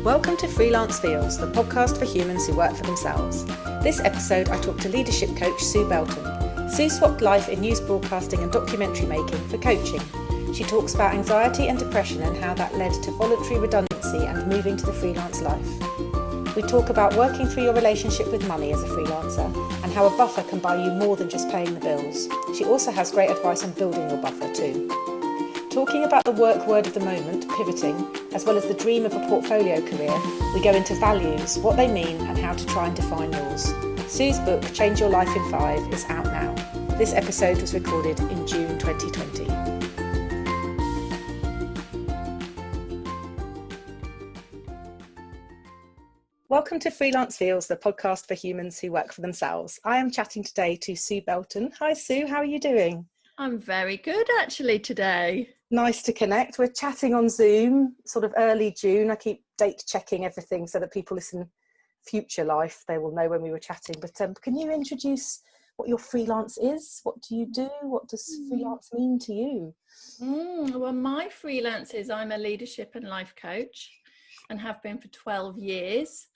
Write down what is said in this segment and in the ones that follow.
Welcome to Freelance Feels, the podcast for humans who work for themselves. This episode, I talked to leadership coach Sue Belton. Sue swapped life in news broadcasting and documentary making for coaching. She talks about anxiety and depression and how that led to voluntary redundancy and moving to the freelance life. We talk about working through your relationship with money as a freelancer and how a buffer can buy you more than just paying the bills. She also has great advice on building your buffer too. Talking about the work word of the moment, pivoting, as well as the dream of a portfolio career, we go into values, what they mean and how to try and define yours. Sue's book, Change Your Life in 5, is out now. This episode was recorded in June 2020. Welcome to Freelance Feels, the podcast for humans who work for themselves. I am chatting today to Sue Belton. Hi Sue, how are you doing? I'm very good actually today. Nice to connect. We're chatting on Zoom, sort of early June. I keep date checking everything so that people listen future life. They will know when we were chatting. But can you introduce what your freelance is? What do you do? What does freelance mean to you? Well, my freelance is I'm a leadership and life coach and have been for 12 years.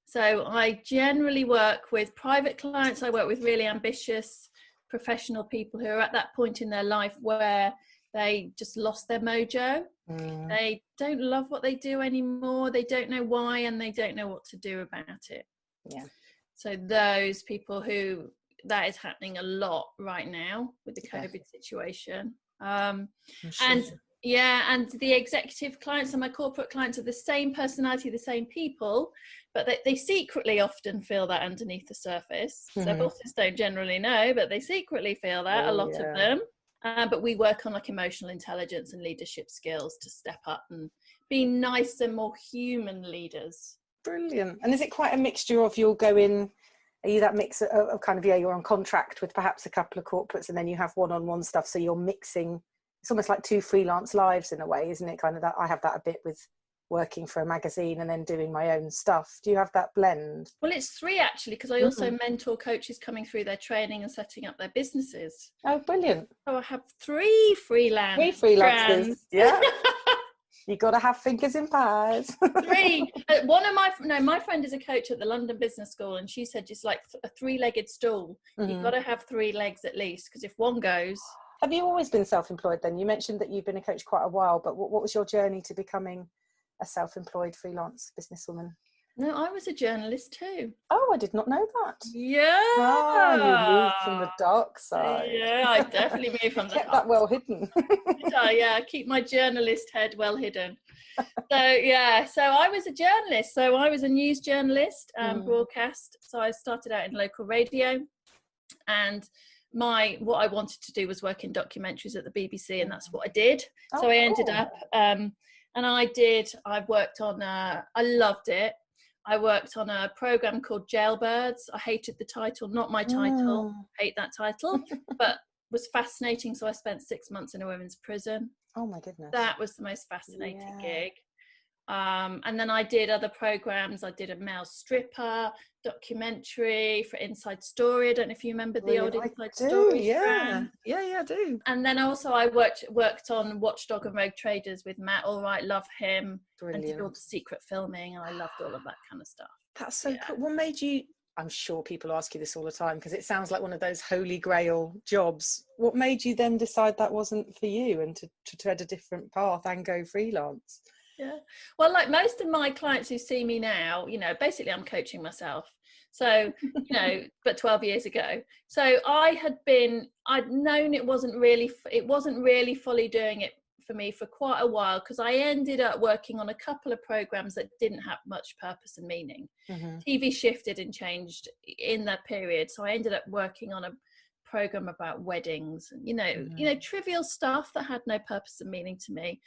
So I generally work with private clients. I work with really ambitious professional people who are at that point in their life where they just lost their mojo. They don't love what they do anymore. They don't know why, and they don't know what to do about it. Yeah. So those people who that is happening a lot right now with the COVID situation. And the executive clients and my corporate clients are the same personality, the same people, but they secretly often feel that underneath the surface. So bosses don't generally know, but they secretly feel that, a lot of them. But we work on like emotional intelligence and leadership skills to step up and be nicer, more human leaders. Brilliant. And is it quite a mixture of you'll go in, are you that mix of kind of, you're on contract with perhaps a couple of corporates and then you have one-on-one stuff, so you're mixing, it's almost like two freelance lives in a way, isn't it? Kind of that, I have that a bit with working for a magazine and then doing my own stuff. Do you have that blend? Well, it's 3 actually, because I also mentor coaches coming through their training and setting up their businesses. Oh, brilliant. So I have 3 freelancers. 3 freelancers, yeah. You got to have fingers in pies. 3. My friend is a coach at the London Business School, and she said it's like a 3-legged stool. You've got to have 3 legs at least, because if one goes. Have you always been self-employed then? You mentioned that you've been a coach quite a while, but what was your journey to becoming a self-employed freelance businesswoman? No, I was a journalist too. Oh, I did not know that. Yeah. Ah, you moved from the dark side. Yeah, I definitely moved from the dark side. Kept that well hidden. Yeah, keep my journalist head well hidden. So I was a journalist. So I was a news journalist, broadcast. So I started out in local radio, and what I wanted to do was work in documentaries at the BBC, and that's what I did. So I ended up, and I worked on, I loved it. I worked on a program called Jailbirds. I hated the title, not my title, hate that title, but was fascinating. So I spent 6 months in a women's prison. Oh my goodness. That was the most fascinating gig. And then I did other programs. I did a male stripper documentary for Inside Story. I don't know if you remember the old Inside Story. Yeah, I do. And then also I worked on Watchdog and Rogue Traders with Matt Allwright, love him. Brilliant. And did all the secret filming, and I loved all of that kind of stuff. That's so cool. What made you, I'm sure people ask you this all the time because it sounds like one of those holy grail jobs. What made you then decide that wasn't for you and to tread a different path and go freelance? Yeah. Well, like most of my clients who see me now, basically I'm coaching myself. So, but 12 years ago. So I'd known it wasn't really fully doing it for me for quite a while, because I ended up working on a couple of programs that didn't have much purpose and meaning. TV shifted and changed in that period. So I ended up working on a program about weddings, trivial stuff that had no purpose and meaning to me.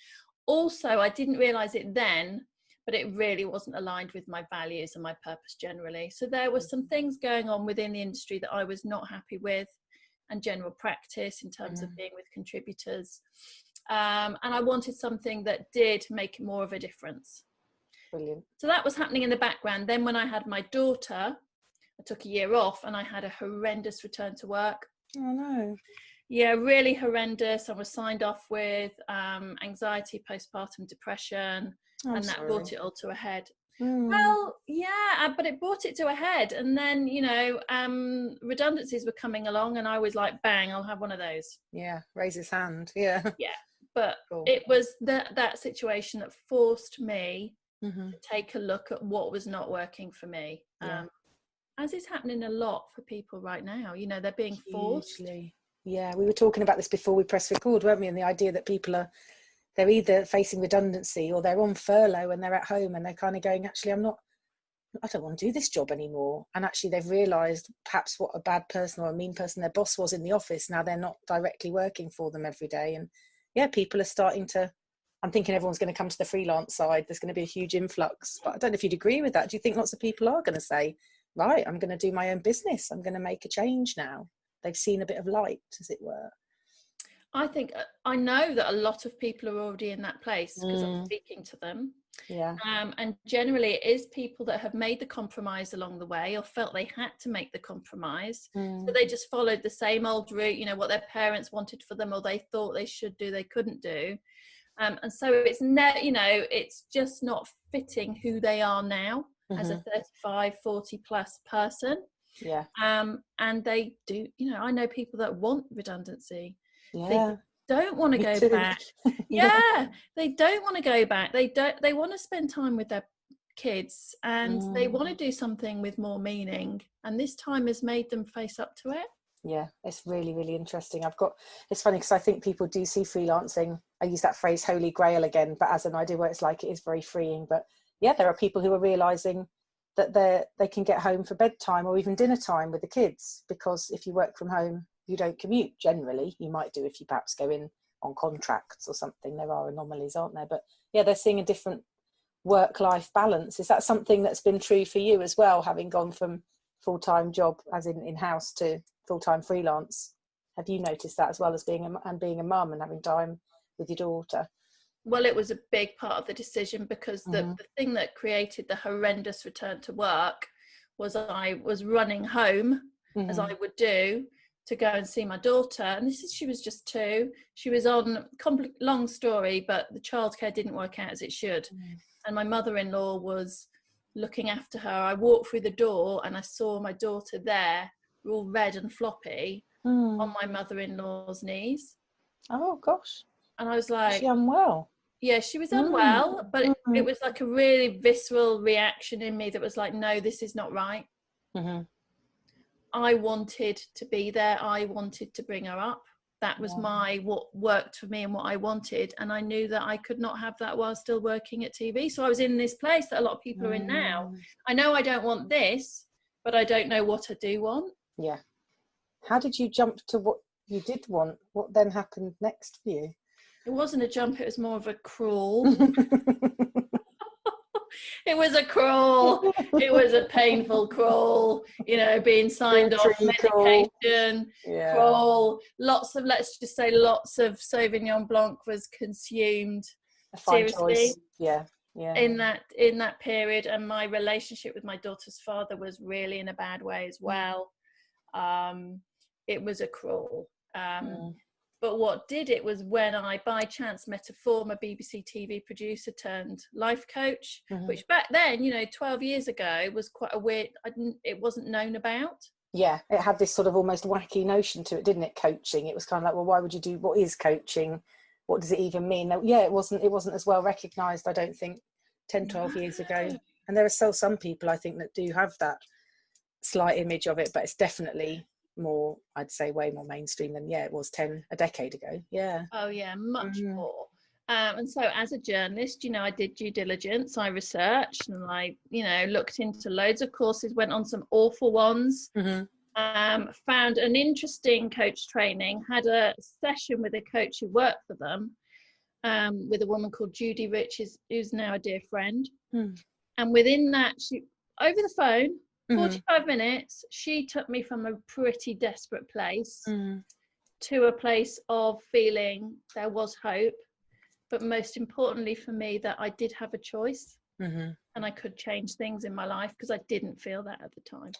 Also, I didn't realize it then, but it really wasn't aligned with my values and my purpose generally. So there were some things going on within the industry that I was not happy with, and general practice in terms of being with contributors. And I wanted something that did make more of a difference. Brilliant. So that was happening in the background. Then when I had my daughter, I took a year off and I had a horrendous return to work. Oh no. Yeah, really horrendous. I was signed off with anxiety, postpartum depression, and that brought it all to a head. Well, yeah, but it brought it to a head. And then, redundancies were coming along and I was like, bang, I'll have one of those. Yeah, raise his hand. Yeah. Yeah. But Cool. it was that situation that forced me Mm-hmm. to take a look at what was not working for me. Yeah. As is happening a lot for people right now. They're being forced. Hugely. Yeah, we were talking about this before we press record, weren't we? And the idea that they're either facing redundancy or they're on furlough and they're at home and they're kind of going, actually, I don't want to do this job anymore. And actually they've realised perhaps what a bad person or a mean person their boss was in the office. Now they're not directly working for them every day. And yeah, people are starting to, I'm thinking everyone's going to come to the freelance side. There's going to be a huge influx. But I don't know if you'd agree with that. Do you think lots of people are going to say, right, I'm going to do my own business. I'm going to make a change now. They've seen a bit of light, as it were. I know that a lot of people are already in that place because I'm speaking to them. Yeah. And generally it is people that have made the compromise along the way or felt they had to make the compromise. So they just followed the same old route, what their parents wanted for them or they thought they should do, they couldn't do. And so it's just not fitting who they are now as a 35, 40 plus person. Yeah. And they do, I know people that want redundancy. Yeah. They don't want to go back. Yeah, they don't want to go back. They want to spend time with their kids and they want to do something with more meaning. And this time has made them face up to it. Yeah, it's really, really interesting. It's funny because I think people do see freelancing, I use that phrase holy grail again, but as an idea where it's like it is very freeing. But yeah, there are people who are realising that they can get home for bedtime or even dinner time with the kids, because if you work from home, you don't commute generally. You might do if you perhaps go in on contracts or something. There are anomalies, aren't there? But yeah, they're seeing a different work-life balance. Is that something that's been true for you as well, having gone from full-time job as in-house to full-time freelance? Have you noticed that as well as being a mum and having time with your daughter? Well, it was a big part of the decision because the thing that created the horrendous return to work was I was running home as I would do to go and see my daughter. And she was just 2. She was on, long story, but the childcare didn't work out as it should. And my mother-in-law was looking after her. I walked through the door and I saw my daughter there, all red and floppy, on my mother-in-law's knees. Oh, gosh. And I was like... Is she unwell? Yeah, she was unwell, but it was like a really visceral reaction in me that was like, no, this is not right. I wanted to be there. I wanted to bring her up. That was what worked for me and what I wanted. And I knew that I could not have that while still working at TV. So I was in this place that a lot of people are in now. I know I don't want this, but I don't know what I do want. Yeah. How did you jump to what you did want? What then happened next for you? It wasn't a jump, it was more of a crawl. It was a crawl. It was a painful crawl, being signed off medication, crawl. Lots of Sauvignon Blanc was consumed. A fine seriously. Choice. Yeah. In that period, and my relationship with my daughter's father was really in a bad way as well. It was a crawl. But what did it was when I, by chance, met a former BBC TV producer turned life coach, which back then, 12 years ago, was quite a weird, it wasn't known about. Yeah, it had this sort of almost wacky notion to it, didn't it, coaching? It was kind of like, well, why would you do, what is coaching? What does it even mean? Yeah, it wasn't as well recognised, I don't think, 10, 12 years ago. And there are still some people, I think, that do have that slight image of it, but it's definitely more, I'd say, way more mainstream than it was a decade ago. Much more. And so as a journalist, I did due diligence, I researched and I looked into loads of courses, went on some awful ones, found an interesting coach training, had a session with a coach who worked for them, with a woman called Judy Rich, who's now a dear friend. And within that, she, over the phone, 45 minutes, she took me from a pretty desperate place to a place of feeling there was hope, but most importantly for me, that I did have a choice and I could change things in my life, because I didn't feel that at the time.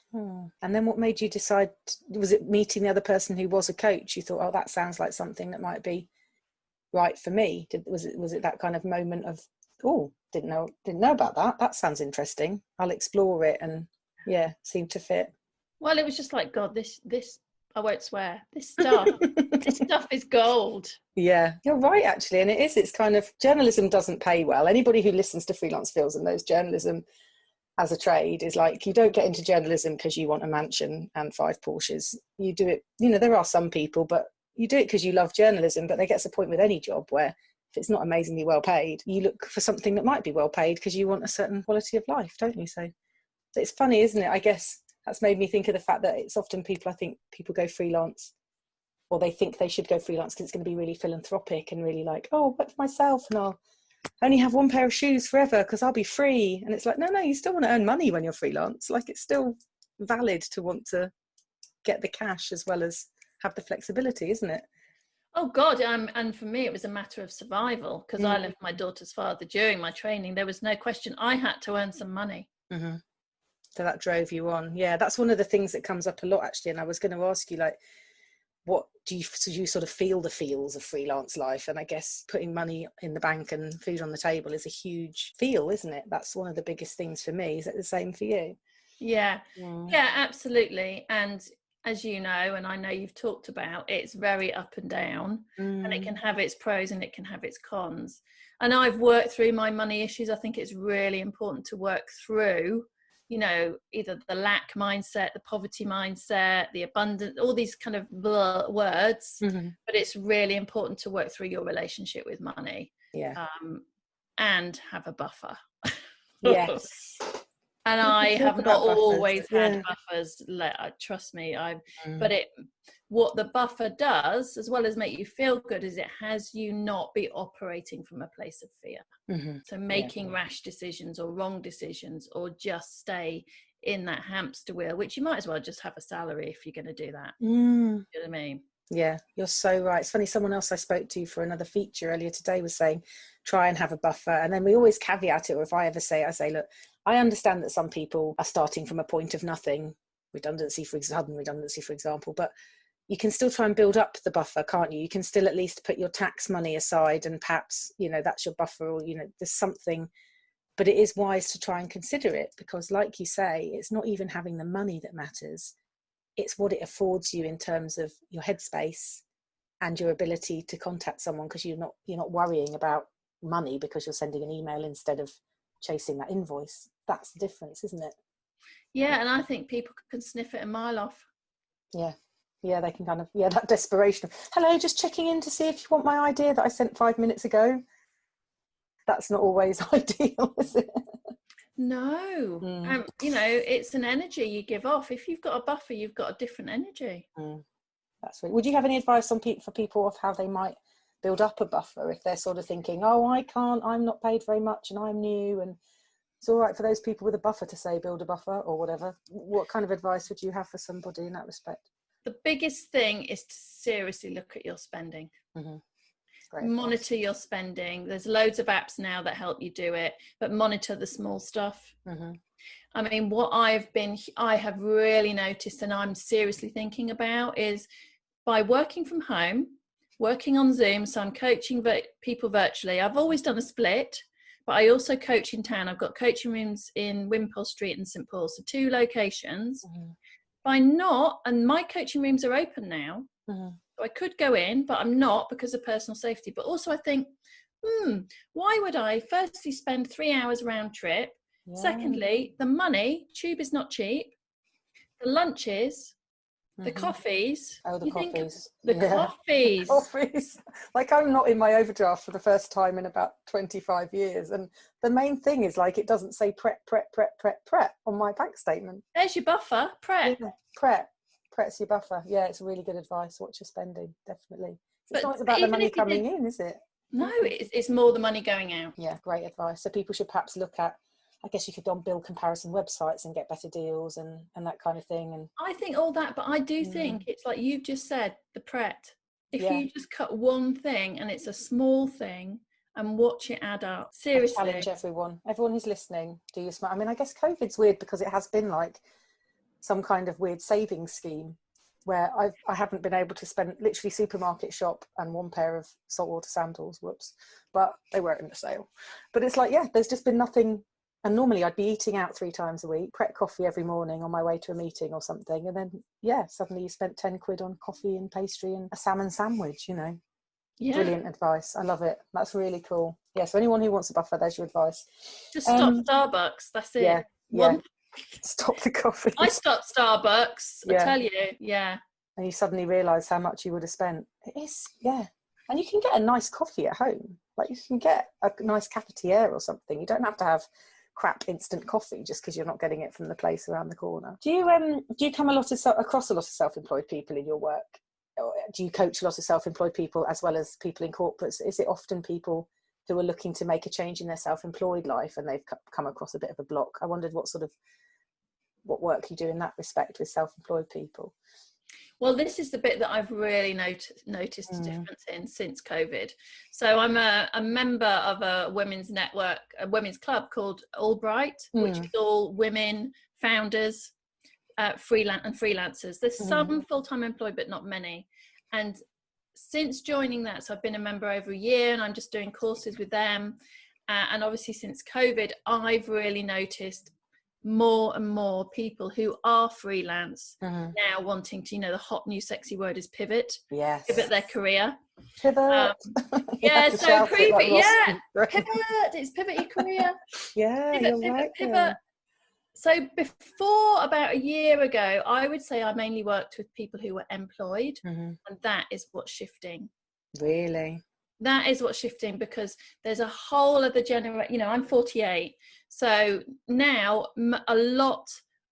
And then what made you decide? Was it meeting the other person who was a coach? You thought, oh, that sounds like something that might be right for me. Was it that kind of moment of, oh, didn't know about that. That sounds interesting. I'll explore it, and yeah, seemed to fit. Well, it was just like, God, this I won't swear, this stuff this stuff is gold. Yeah, you're right, actually. And it's kind of, journalism doesn't pay well. Anybody who listens to Freelance Feels and knows journalism as a trade is like, you don't get into journalism because you want a mansion and 5 Porsches. You do it, there are some people, but you do it because you love journalism. But there gets a point with any job where if it's not amazingly well paid, you look for something that might be well paid because you want a certain quality of life, don't you? So it's funny, isn't it? I guess that's made me think of the fact that it's often I think people go freelance, or they think they should go freelance because it's going to be really philanthropic and really like, oh, I'll work for myself and I'll only have 1 pair of shoes forever because I'll be free. And it's like, no, you still want to earn money when you're freelance. Like, it's still valid to want to get the cash as well as have the flexibility, isn't it? Oh God, and for me it was a matter of survival, because I left my daughter's father during my training. There was no question I had to earn some money. Mm-hmm. So that drove you on. Yeah, that's one of the things that comes up a lot, actually. And I was going to ask you, like, what do you sort of feel the feels of freelance life? And I guess putting money in the bank and food on the table is a huge feel, isn't it? That's one of the biggest things for me. Is it the same for you? Yeah, absolutely. And as you know, and I know you've talked about, it's very up and down, and it can have its pros and it can have its cons. And I've worked through my money issues. I think it's really important to work through, either the lack mindset, the poverty mindset, the abundance, all these kind of words. But it's really important to work through your relationship with money. Yeah. And have a buffer. Yes. And I have not always had buffers. Trust me. But what the buffer does, as well as make you feel good, is it has you not be operating from a place of fear. So making rash decisions or wrong decisions, or just stay in that hamster wheel, which you might as well just have a salary if you're going to do that. You know what I mean? Yeah, you're so right. It's funny, someone else I spoke to for another feature earlier today was saying, try and have a buffer. And then we always caveat it, or if I ever say, I say, look, I understand that some people are starting from a point of nothing, sudden redundancy, for example, but you can still try and build up the buffer, can't you? You can still at least put your tax money aside, and perhaps, that's your buffer, or, there's something. But it is wise to try and consider it, because like you say, it's not even having the money that matters. It's what it affords you in terms of your headspace and your ability to contact someone, because you're not worrying about money because you're sending an email instead of chasing that invoice. That's the difference, isn't it? Yeah, and I think people can sniff it a mile off. Yeah, they can kind of, that desperation of, hello, just checking in to see if you want my idea that I sent 5 minutes ago. That's not always ideal, is it? No. It's an energy you give off. If you've got a buffer, you've got a different energy. That's right. Would you have any advice for people of how they might build up a buffer if they're sort of thinking, oh, I'm not paid very much and I'm new, and it's all right for those people with a buffer to say build a buffer or whatever? What kind of advice would you have for somebody in that respect? The biggest thing is to seriously look at your spending. Monitor your spending. There's loads of apps now that help you do it, but monitor the small stuff. I mean, what I have really noticed, and I'm seriously thinking about, is by working from home, working on Zoom. So I'm coaching people virtually. I've always done a split, but I also coach in town. I've got coaching rooms in Wimpole Street and St Paul, so 2 locations. And my coaching rooms are open now. So I could go in, but I'm not, because of personal safety. But also I think, why would I firstly spend 3 hours round trip? Secondly, the money, tube is not cheap. The lunches, the coffees. Oh, the coffees. Coffees. Like, I'm not in my overdraft for the first time in about 25 years. And the main thing is, like, it doesn't say prep on my bank statement. There's your buffer, prep. Yeah, Prep's your buffer. Yeah, it's really good advice. Watch your spending, definitely. It's not about the money coming in, is it? No, it's more the money going out. Yeah, great advice. So people should perhaps look at, I guess you could on bill comparison websites and get better deals and that kind of thing. And I think all that, but I do think it's like you've just said, the Pret. If you just cut one thing, and it's a small thing, and watch it add up. Seriously. I challenge everyone who's listening, do your smart. I mean, I guess COVID's weird because it has been like some kind of weird savings scheme. where I haven't been able to spend, literally supermarket shop and one pair of saltwater sandals, whoops, but they weren't in the sale. But it's like, yeah, there's just been nothing. And normally I'd be eating out 3 times a week, prep coffee every morning on my way to a meeting or something. And then, yeah, suddenly you spent 10 quid on coffee and pastry and a salmon sandwich, you know. Yeah. Brilliant advice. I love it. That's really cool. Yeah, so anyone who wants a buffer, there's your advice. Just stop Starbucks. That's it. Yeah, yeah. Stop the coffee. I stopped Starbucks, I tell you, yeah. And you suddenly realise how much you would have spent. It is, yeah. And you can get a nice coffee at home. Like you can get a nice cafetiere or something. You don't have to have crap instant coffee just because you're not getting it from the place around the corner. Do you come across a lot of self-employed people in your work? Or do you coach a lot of self-employed people as well as people in corporates? Is it often people who are looking to make a change in their self-employed life and they've come across a bit of a block? I wondered what work you do in that respect with self-employed people. Well, this is the bit that I've really noticed a difference in since COVID. So I'm a member of a women's network, a women's club called Albright, which is all women founders, freelancers. There's some full-time employed, but not many. And since joining that, so I've been a member over a year and I'm just doing courses with them. And obviously since COVID, I've really noticed more and more people who are freelance now wanting to, the hot new sexy word is pivot. Yes. Pivot their career. Pivot. Yeah, so pivot. It's pivot your career. Yeah, pivot. So before about a year ago, I would say I mainly worked with people who were employed, and that is what's shifting. Really? That is what's shifting, because there's a whole other generation. I'm 48, so now a lot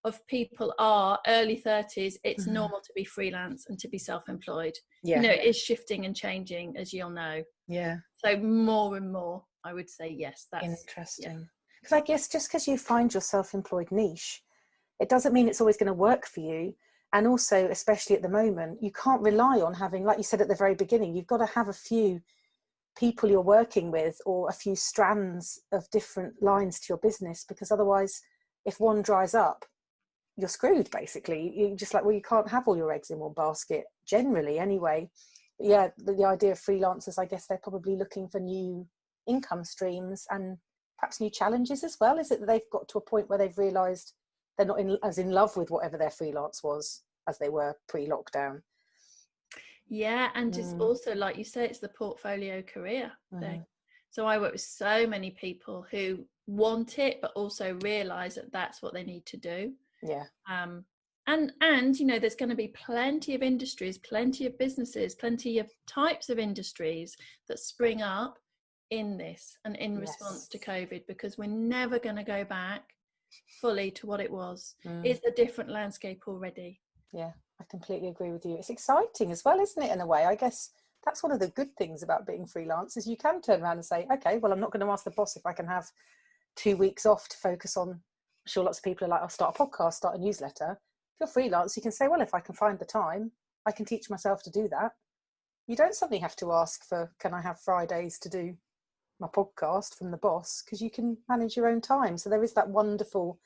of people are early 30s. It's normal to be freelance and to be self-employed. Yeah, it is shifting and changing, as you'll know. Yeah. So more and more, I would say yes. That's interesting. Because I guess just because you find your self-employed niche, it doesn't mean it's always going to work for you. And also, especially at the moment, you can't rely on having, like you said at the very beginning, you've got to have a few people you're working with or a few strands of different lines to your business, because otherwise, if one dries up, you're screwed, basically. You're just like, well, you can't have all your eggs in one basket, generally, anyway. But yeah, the idea of freelancers, I guess they're probably looking for new income streams and perhaps new challenges as well. Is it that they've got to a point where they've realised they're not as in love with whatever their freelance was as they were pre-lockdown? Yeah, and it's also, like you say, it's the portfolio career thing. So I work with so many people who want it, but also realise that that's what they need to do. Yeah. And there's going to be plenty of industries, plenty of businesses, plenty of types of industries that spring up in this and in response to COVID, because we're never going to go back fully to what it was. It's a different landscape already. Yeah, I completely agree with you. It's exciting as well, isn't it, in a way? I guess that's one of the good things about being freelance, is you can turn around and say, okay, well, I'm not going to ask the boss if I can have 2 weeks off to focus on. I'm sure lots of people are like, I'll start a podcast, start a newsletter. If you're freelance, you can say, well, if I can find the time, I can teach myself to do that. You don't suddenly have to ask for, can I have Fridays to do my podcast from the boss, because you can manage your own time. So there is that wonderful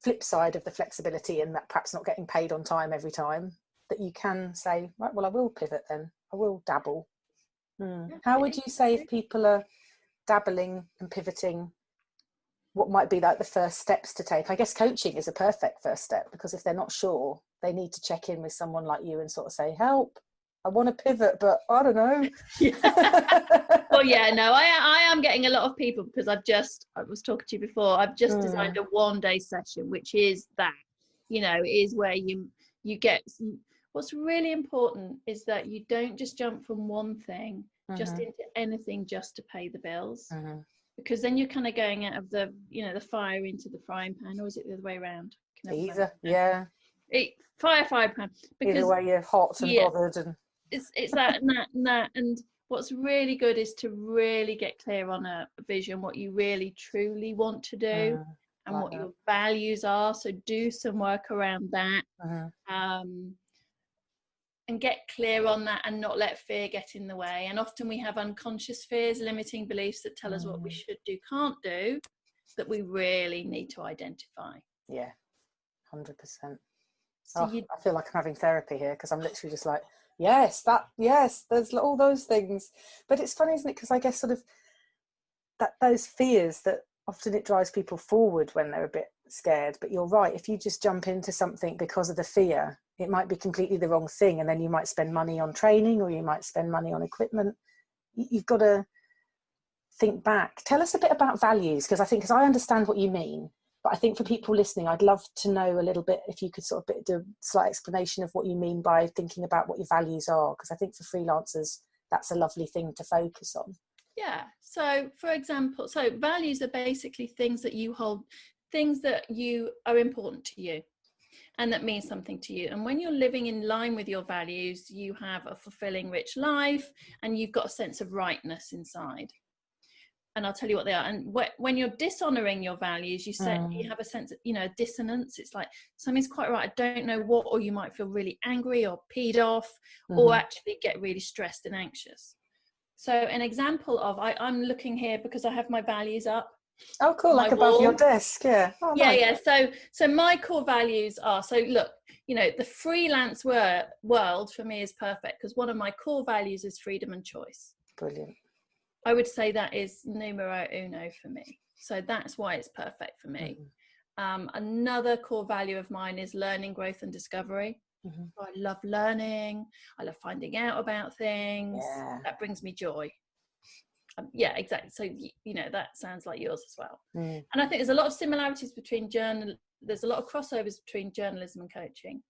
flip side of the flexibility and that perhaps not getting paid on time every time, that you can say, right, well, I will pivot then, I will dabble. How would you say, if people are dabbling and pivoting, what might be like the first steps to take? I guess coaching is a perfect first step, because if they're not sure, they need to check in with someone like you and sort of say, help, I want to pivot, but I don't know. Well, yeah, no, I am getting a lot of people, because I was talking to you before, I've just designed a 1-day session, which is that, is where you get, what's really important is that you don't just jump from one thing just into anything just to pay the bills, because then you're kind of going out of the fire into the frying pan, or is it the other way around? Either, yeah. Fire pan. Because either way, you're hot and bothered, and it's that and that. And what's really good is to really get clear on a vision, what you really truly want to do, and what your values are. So do some work around that, and get clear on that, and not let fear get in the way. And often we have unconscious fears, limiting beliefs that tell us what we should do, can't do, that we really need to identify. Yeah, 100%. So I feel like I'm having therapy here, because I'm literally just like, yes, there's all those things. But it's funny, isn't it? Because I guess sort of that those fears, that often it drives people forward when they're a bit scared. But you're right, if you just jump into something because of the fear, it might be completely the wrong thing, and then you might spend money on training, or you might spend money on equipment. You've got to think back. Tell us a bit about values, because I understand what you mean, but I think for people listening, I'd love to know a little bit, if you could sort of do a slight explanation of what you mean by thinking about what your values are, because I think for freelancers, that's a lovely thing to focus on. Yeah. So for example, so values are basically things that you hold, things that you are important to you and that mean something to you. And when you're living in line with your values, you have a fulfilling, rich life, and you've got a sense of rightness inside. And I'll tell you what they are. And when you're dishonoring your values, you have a sense of, dissonance. It's like something's quite right, I don't know what, or you might feel really angry or peed off, or actually get really stressed and anxious. So an example of, I'm looking here because I have my values up. Oh, cool, like above your desk, yeah. Oh, nice. Yeah. So my core values are, so look, the freelance world for me is perfect, because one of my core values is freedom and choice. Brilliant. I would say that is numero uno for me. So that's why it's perfect for me. Another core value of mine is learning, growth and discovery. I love learning. I love finding out about things. Yeah. That brings me joy. Yeah, exactly. So, that sounds like yours as well. And I think there's a lot of similarities between there's a lot of crossovers between journalism and coaching.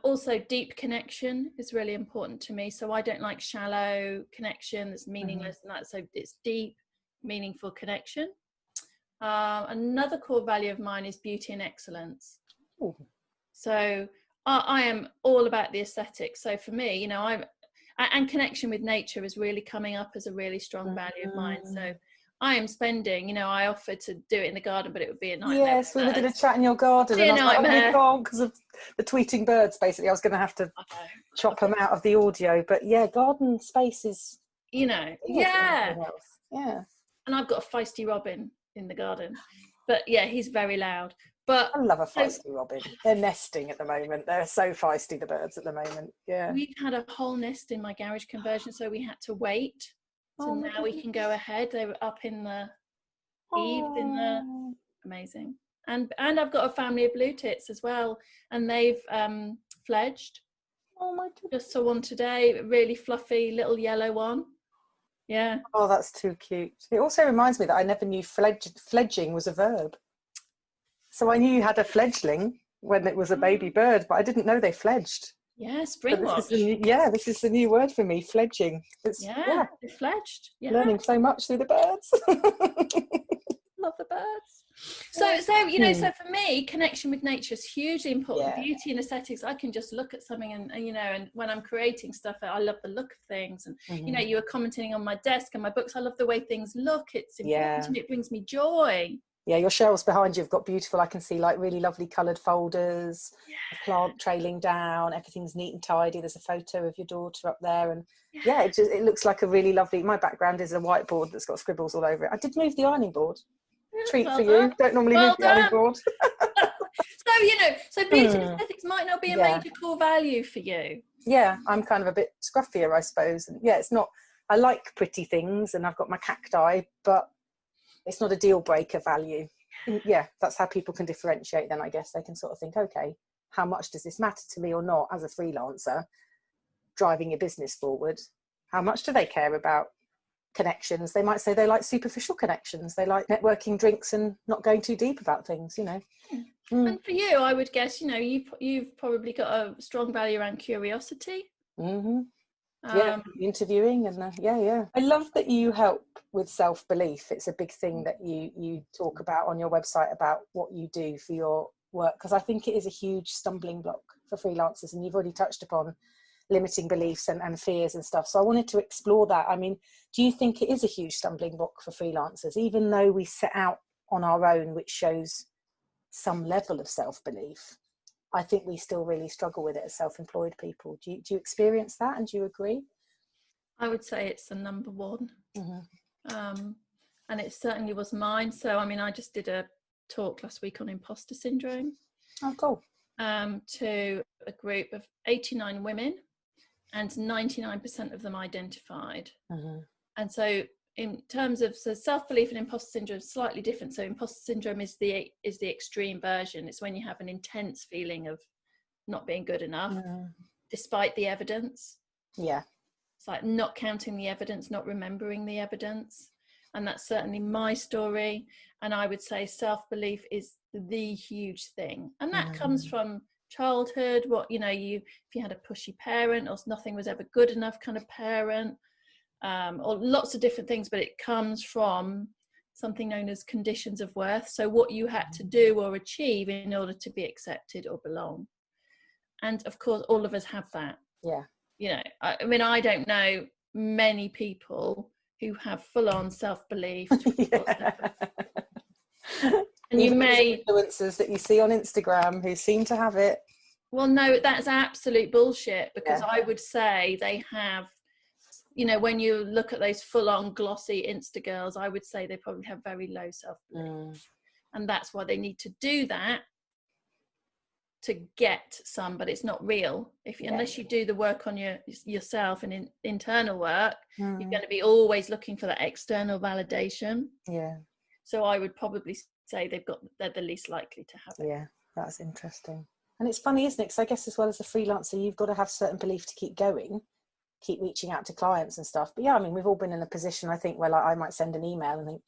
Also, deep connection is really important to me. So I don't like shallow connection that's meaningless, and that. So it's deep, meaningful connection. Another core value of mine is beauty and excellence. Ooh. So I am all about the aesthetics. So for me, and connection with nature is really coming up as a really strong value of mine. So I am spending, I offered to do it in the garden, but it would be a nightmare. Yes, we did a chat in your garden, and I was like, oh my God, because of the tweeting birds, basically, I was going to have to chop them out of the audio. But yeah, garden space is, yeah. Yeah. And I've got a feisty robin in the garden, but yeah, he's very loud. But I love a feisty robin. They're nesting at the moment. They're so feisty, the birds at the moment. Yeah. We've had a whole nest in my garage conversion, so we had to wait. So now we can go ahead. They were up in the eaves in the amazing. And I've got a family of blue tits as well, and they've fledged. Oh my goodness. Just saw one today, really fluffy little yellow one. Yeah. Oh, that's too cute. It also reminds me that I never knew fledging was a verb. So I knew you had a fledgling when it was a baby bird, but I didn't know they fledged. Yeah, spring watch. This is the new word for me, fledging. They fledged. Yeah. Learning so much through the birds. Love the birds. So for me, connection with nature is hugely important. Yeah. Beauty and aesthetics, I can just look at something and when I'm creating stuff, I love the look of things. And you were commenting on my desk and my books. I love the way things look. It's important and it brings me joy. Yeah, your shelves behind you have got beautiful, I can see like really lovely coloured folders, a plant trailing down, everything's neat and tidy. There's a photo of your daughter up there, and it looks like a really lovely, my background is a whiteboard that's got scribbles all over it. I did move the ironing board. Treat for you. Don't normally move the ironing board. So beauty and aesthetics might not be a major core value for you. Yeah, I'm kind of a bit scruffier, I suppose. And it's not, I like pretty things and I've got my cacti, but it's not a deal breaker value. Yeah, that's how people can differentiate then, I guess. They can sort of think, okay, how much does this matter to me or not as a freelancer driving your business forward? How much do they care about connections? They might say they like superficial connections. They like networking drinks and not going too deep about things, And for you, I would guess, you've probably got a strong value around curiosity. Interviewing and I love that you help with self-belief. It's a big thing that you talk about on your website about what you do for your work, because I think it is a huge stumbling block for freelancers, and you've already touched upon limiting beliefs and fears and stuff, so I wanted to explore that. I mean, do you think it is a huge stumbling block for freelancers, even though we set out on our own, which shows some level of self-belief? I think we still really struggle with it as self-employed people. Do you experience that, and do you agree? I would say it's the number one. And it certainly was mine. So, I mean, I just did a talk last week on imposter syndrome. Oh, cool. To a group of 89 women, and 99% of them identified. And so in terms of self-belief and imposter syndrome is slightly different. So imposter syndrome is the extreme version. It's when you have an intense feeling of not being good enough despite the evidence. Yeah. It's like not counting the evidence, not remembering the evidence. And that's certainly my story. And I would say self-belief is the huge thing. And that comes from childhood, if you had a pushy parent, or nothing was ever good enough kind of parent, or lots of different things, but it comes from something known as conditions of worth. So what you had to do or achieve in order to be accepted or belong. And of course, all of us have that. Yeah. I mean, I don't know many people who have full-on self-belief. And you may influencers that you see on Instagram who seem to have it. Well, no, that's absolute bullshit, because I would say they have, when you look at those full-on glossy Insta girls, I would say they probably have very low self-belief. And that's why they need to do that to get some, but it's not real. Unless you do the work on yourself and internal work, you're going to be always looking for that external validation. Yeah. So I would probably say they're the least likely to have it. Yeah, that's interesting. And it's funny, isn't it? Because I guess as well as a freelancer, you've got to have certain belief to keep going, keep reaching out to clients and stuff. But yeah, I mean, we've all been in a position, I think, where I might send an email and think,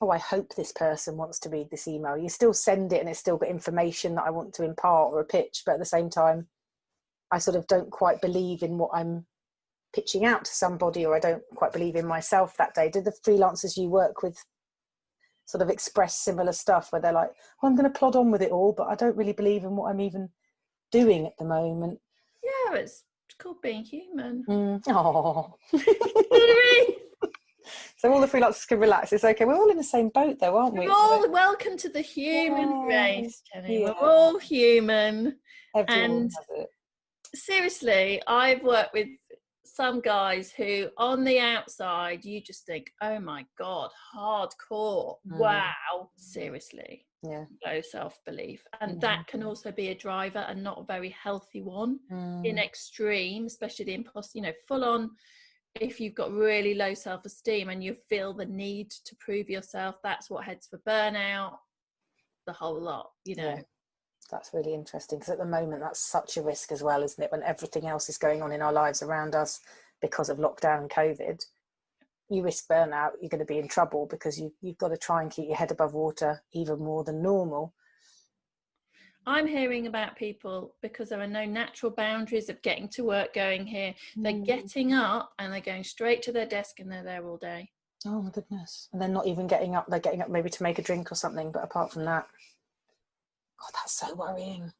oh, I hope this person wants to read this email. You still send it and it's still got information that I want to impart or a pitch, but at the same time, I sort of don't quite believe in what I'm pitching out to somebody, or I don't quite believe in myself that day. Do the freelancers you work with sort of express similar stuff where they're like, oh, I'm going to plod on with it all, but I don't really believe in what I'm even doing at the moment? Yeah, it's called being human. Oh. So all the freelancers can relax. It's okay. We're all in the same boat though, aren't we? We're all welcome to the human race, Jenny. Yeah. We're all human. Everyone has it. Seriously, I've worked with some guys who on the outside you just think, oh my God, hardcore. Wow. Seriously. Yeah. Low self-belief. And that can also be a driver, and not a very healthy one in extreme, especially the imposter, full on. If you've got really low self-esteem and you feel the need to prove yourself, that's what heads for burnout, the whole lot, Yeah. That's really interesting, because at the moment that's such a risk as well, isn't it? When everything else is going on in our lives around us because of lockdown and COVID, you risk burnout. You're going to be in trouble because you've got to try and keep your head above water even more than normal. I'm hearing about people, because there are no natural boundaries of getting to work, going here. They're getting up and they're going straight to their desk and they're there all day. Oh my goodness. And they're not even getting up. They're getting up maybe to make a drink or something. But apart from that, God, that's so worrying.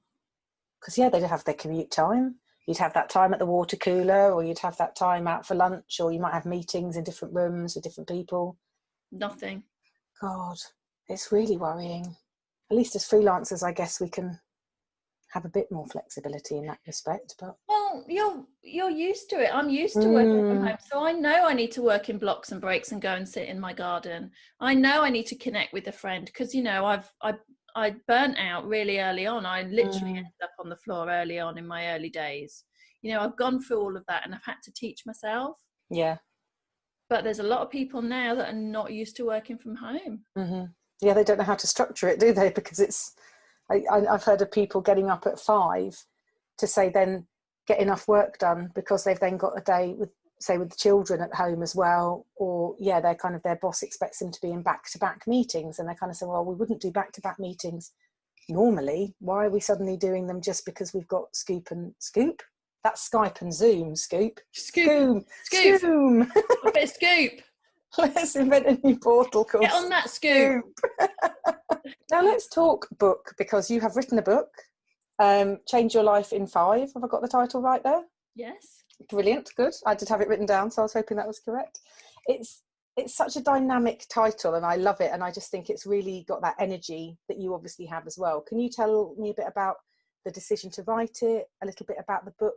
Because they'd have their commute time. You'd have that time at the water cooler, or you'd have that time out for lunch, or you might have meetings in different rooms with different people. Nothing. God, it's really worrying. At least as freelancers, I guess we can have a bit more flexibility in that respect. But well, you're used to it. I'm used to working from home, so I know I need to work in blocks and breaks and go and sit in my garden. I know I need to connect with a friend, because I burnt out really early on. I literally ended up on the floor early on in my early days. I've gone through all of that and I've had to teach myself. Yeah. But there's a lot of people now that are not used to working from home. Yeah, they don't know how to structure it, do they? Because I've heard of people getting up at 5 to say then get enough work done, because they've then got a day with the children at home as well, or their boss expects them to be in back-to-back meetings, and they kind of say, well, we wouldn't do back-to-back meetings normally. Why are we suddenly doing them just because we've got Scoop? That's Skype and Zoom. Scoop. Scoop. A bit of Scoop. Let's invent a new portal called Get on that Scoop. Now let's talk book, because you have written a book, Change Your Life in 5. Have I got the title right there? Yes. Brilliant, good. I did have it written down, so I was hoping that was correct. It's such a dynamic title, and I love it, and I just think it's really got that energy that you obviously have as well. Can you tell me a bit about the decision to write it, a little bit about the book?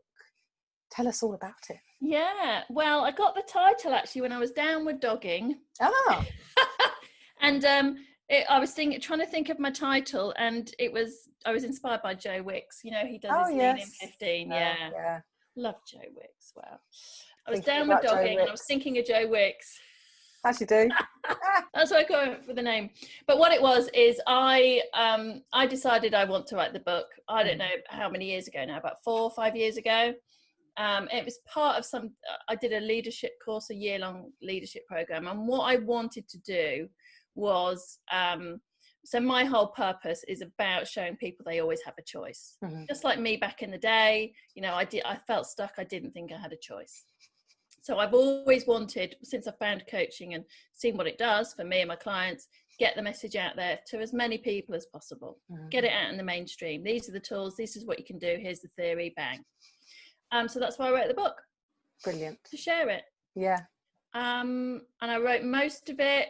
Tell us all about it. Yeah, well, I got the title actually when I was downward dogging. Ah. And I was trying to think of my title, and I was inspired by Joe Wicks. You know, he does his Lean in 15. Yeah. Love Joe Wicks. Wow. I was Thinking down with about Joe dogging and I was Wicks. thinking of Joe Wicks. As you do. That's why I go for the name. But what it was is I decided I want to write the book. I don't know how many years ago now, about 4 or 5 years ago. It was part of I did a leadership course, a year-long leadership program. And what I wanted to do was, so my whole purpose is about showing people they always have a choice. Just like me back in the day, you know, I felt stuck. I didn't think I had a choice. So I've always wanted, since I found coaching and seen what it does for me and my clients, get the message out there to as many people as possible. Get it out in the mainstream. These are the tools. This is what you can do. Here's the theory. Bang. So that's why I wrote the book. Brilliant. To share it. Yeah. And I wrote most of it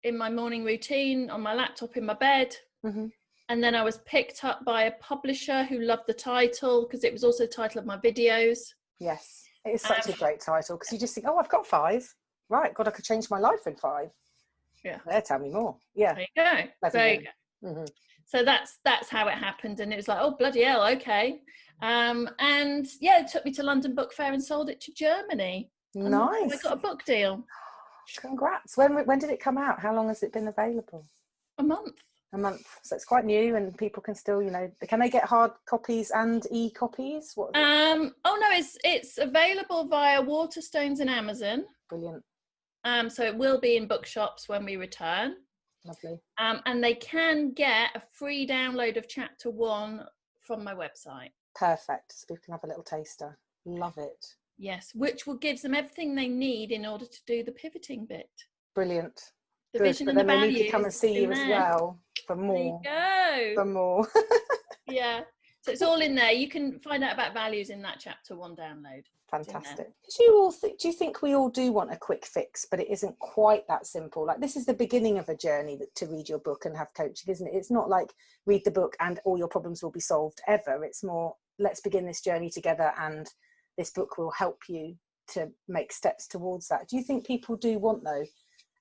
in my morning routine, on my laptop in my bed. And then I was picked up by a publisher who loved the title because it was also the title of my videos. Yes. It is such a great title because you just think, oh, I've got 5. Right. God, I could change my life in 5. Yeah. There, tell me more. Yeah. There you go. There you go. So that's how it happened. And it was like, oh, bloody hell. Okay. And yeah, it took me to London Book Fair and sold it to Germany. Nice. I got a book deal. Congrats. When did it come out? How long has it been available? A month. So it's quite new and people can still, you know, can they get hard copies and e-copies? Oh no, it's available via Waterstones and Amazon. Brilliant. So it will be in bookshops when we return. Lovely. And they can get a free download of chapter 1 from my website. Perfect. So people can have a little taster. Love it. Yes, which will give them everything they need in order to do the pivoting bit. Brilliant. The Good. vision But and then the they values need to come and see you as well for more. There you go. For more. Yeah. So it's all in there. You can find out about values in that chapter 1 download. Fantastic. Do you think we all do want a quick fix, but it isn't quite that simple? Like, this is the beginning of a journey to read your book and have coaching, isn't it? It's not like read the book and all your problems will be solved ever. It's more, let's begin this journey together and this book will help you to make steps towards that. Do you think people do want, though,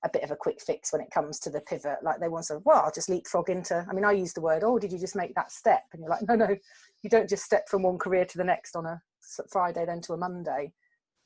a bit of a quick fix when it comes to the pivot? Like, they want to, well, I'll just leapfrog into, I mean, I use the word, oh, did you just make that step? And you're like, no, you don't just step from one career to the next on a Friday then to a Monday.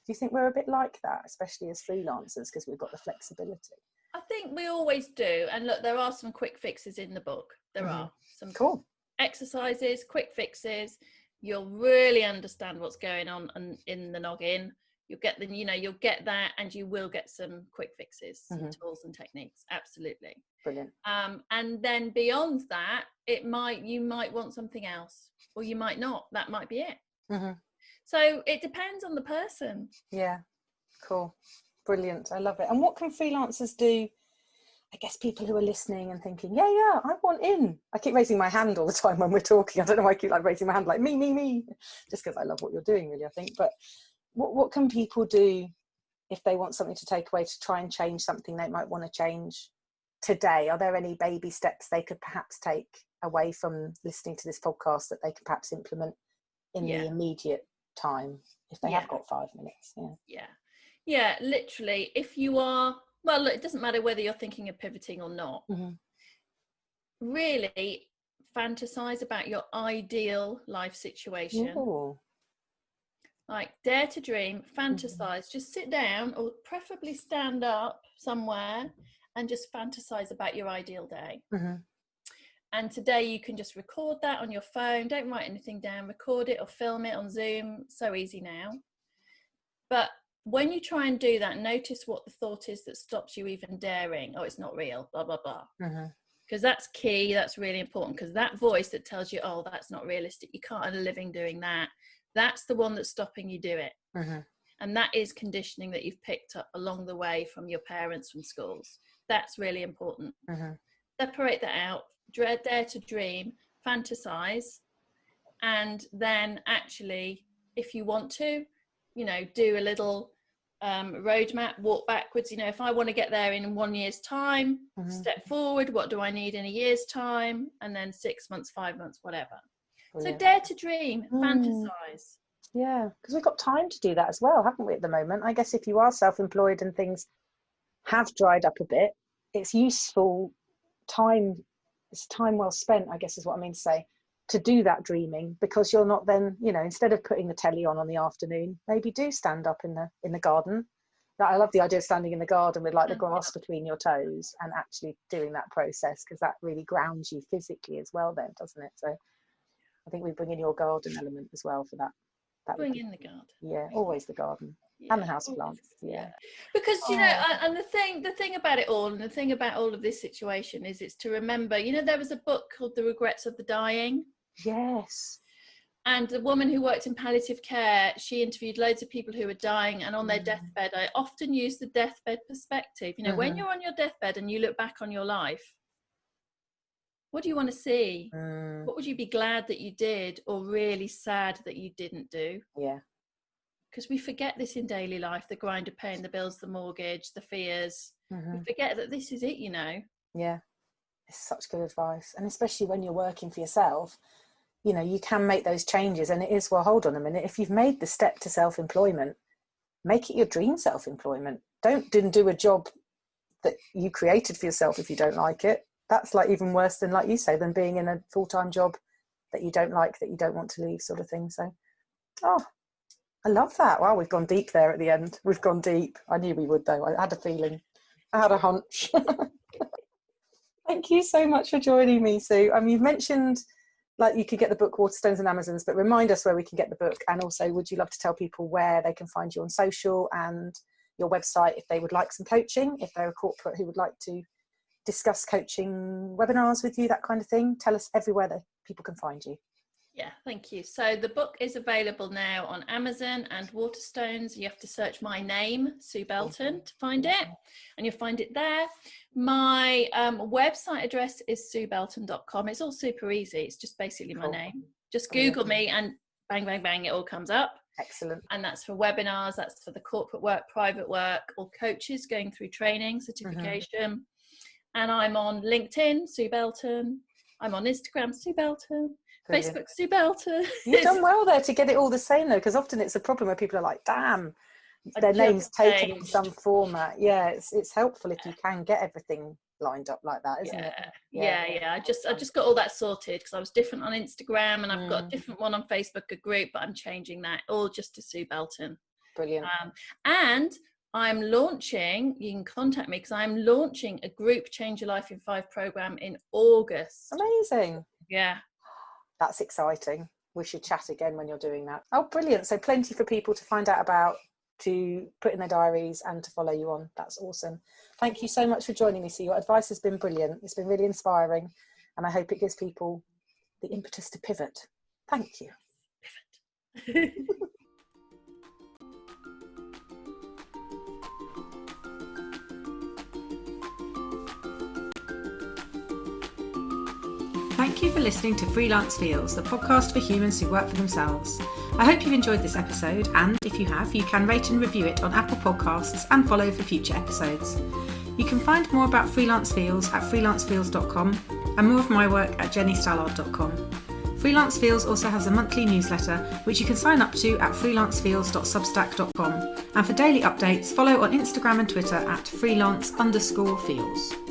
Do you think we're a bit like that, especially as freelancers, because we've got the flexibility? I think we always do. And look, there are some quick fixes in the book. There are some cool exercises, quick fixes. You'll really understand what's going on in the noggin. You'll get you'll get that, and you will get some quick fixes, some tools and techniques. Absolutely. Brilliant. And then beyond that, you might want something else, or you might not. That might be it. So it depends on the person. Yeah. Cool. Brilliant. I love it. And what can freelancers do? I guess people who are listening and thinking, yeah, I want in. I keep raising my hand all the time when we're talking. I don't know why I keep raising my hand like me, just because I love what you're doing, really, I think. But what can people do if they want something to take away to try and change something they might want to change today? Are there any baby steps they could perhaps take away from listening to this podcast that they could perhaps implement in the immediate time if they have got 5 minutes? Yeah, literally. If you are, well, look, it doesn't matter whether you're thinking of pivoting or not. Really fantasize about your ideal life situation. Like, dare to dream, fantasize, just sit down or preferably stand up somewhere and just fantasize about your ideal day. And today you can just record that on your phone. Don't write anything down, record it or film it on Zoom. So easy now. But when you try and do that, notice what the thought is that stops you even daring. Oh, it's not real, blah, blah, blah. Because that's key. That's really important, because that voice that tells you, oh, that's not realistic, you can't earn a living doing that, that's the one that's stopping you do it. And that is conditioning that you've picked up along the way from your parents, from schools. That's really important. Separate that out. Dare to dream, fantasize, and then actually, if you want to, do a little roadmap, walk backwards. If I want to get there in 1 year's time, step forward, what do I need in a year's time? And then 6 months, 5 months, whatever. Brilliant. So dare to dream, fantasize. Yeah, because we've got time to do that as well, haven't we, at the moment? I guess if you are self-employed and things have dried up a bit, it's useful it's time well spent, I guess is what I mean to say, to do that dreaming, because you're not then, you know, instead of putting the telly on the afternoon, maybe do stand up in the garden. I love the idea of standing in the garden with like the grass between your toes and actually doing that process, because that really grounds you physically as well then, doesn't it? So I think we bring in your garden element as well for that. Bring in the garden. Yeah, always the garden. Yeah, and the house plants. Yeah. Because you know, and the thing about it all, and the thing about all of this situation is, it's to remember, you know, there was a book called The Regrets of the Dying. Yes. And the woman who worked in palliative care, she interviewed loads of people who were dying, and on their deathbed, I often use the deathbed perspective. You know, when you're on your deathbed and you look back on your life, what do you want to see? What would you be glad that you did, or really sad that you didn't do? Yeah. Because we forget this in daily life, the grind of paying the bills, the mortgage, the fears. We forget that this is it, you know. Yeah. It's such good advice. And especially when you're working for yourself, you know, you can make those changes, and it is, well, hold on a minute. If you've made the step to self-employment, make it your dream self-employment. Don't do a job that you created for yourself if you don't like it. That's like even worse than, like you say, than being in a full-time job that you don't like, that you don't want to leave, sort of thing. So, I love that. Wow, we've gone deep there at the end. We've gone deep. I knew we would, though. I had a feeling. I had a hunch. Thank you so much for joining me, Sue. You've mentioned, like, you could get the book Waterstones and Amazons, but remind us where we can get the book. And also, would you love to tell people where they can find you on social and your website if they would like some coaching, if they're a corporate who would like to discuss coaching webinars with you, that kind of thing? Tell us everywhere that people can find you. Yeah, thank you. So the book is available now on Amazon and Waterstones. You have to search my name, Sue Belton, to find it, and you'll find it there. My website address is suebelton.com. It's all super easy. It's just basically my name. Just Google me and bang, bang, bang, it all comes up. Excellent. And that's for webinars, that's for the corporate work, private work, or coaches going through training, certification. And I'm on LinkedIn, Sue Belton. I'm on Instagram, Sue Belton. Brilliant. Facebook, Sue Belton. You've done well there to get it all the same, though, because often it's a problem where people are like, damn, their name's taken in some format. Yeah, it's helpful if you can get everything lined up like that, isn't it? Yeah. I just got all that sorted, because I was different on Instagram, and I've got a different one on Facebook, a group, but I'm changing that all just to Sue Belton. Brilliant. And I'm launching, you can contact me, because I'm launching a group Change Your Life in 5 program in August. Amazing. Yeah. That's exciting. We should chat again when you're doing that. Oh, brilliant. So plenty for people to find out about, to put in their diaries, and to follow you on. That's awesome. Thank you so much for joining me, Sue. Your advice has been brilliant. It's been really inspiring, and I hope it gives people the impetus to pivot. Thank you. Pivot. Thank you for listening to Freelance Feels, the podcast for humans who work for themselves. I hope you've enjoyed this episode, and if you have, you can rate and review it on Apple Podcasts and follow for future episodes. You can find more about Freelance Feels at freelancefeels.com and more of my work at jennystallard.com. Freelance Feels also has a monthly newsletter which you can sign up to at freelancefeels.substack.com, and for daily updates follow on Instagram and Twitter at freelance_feels.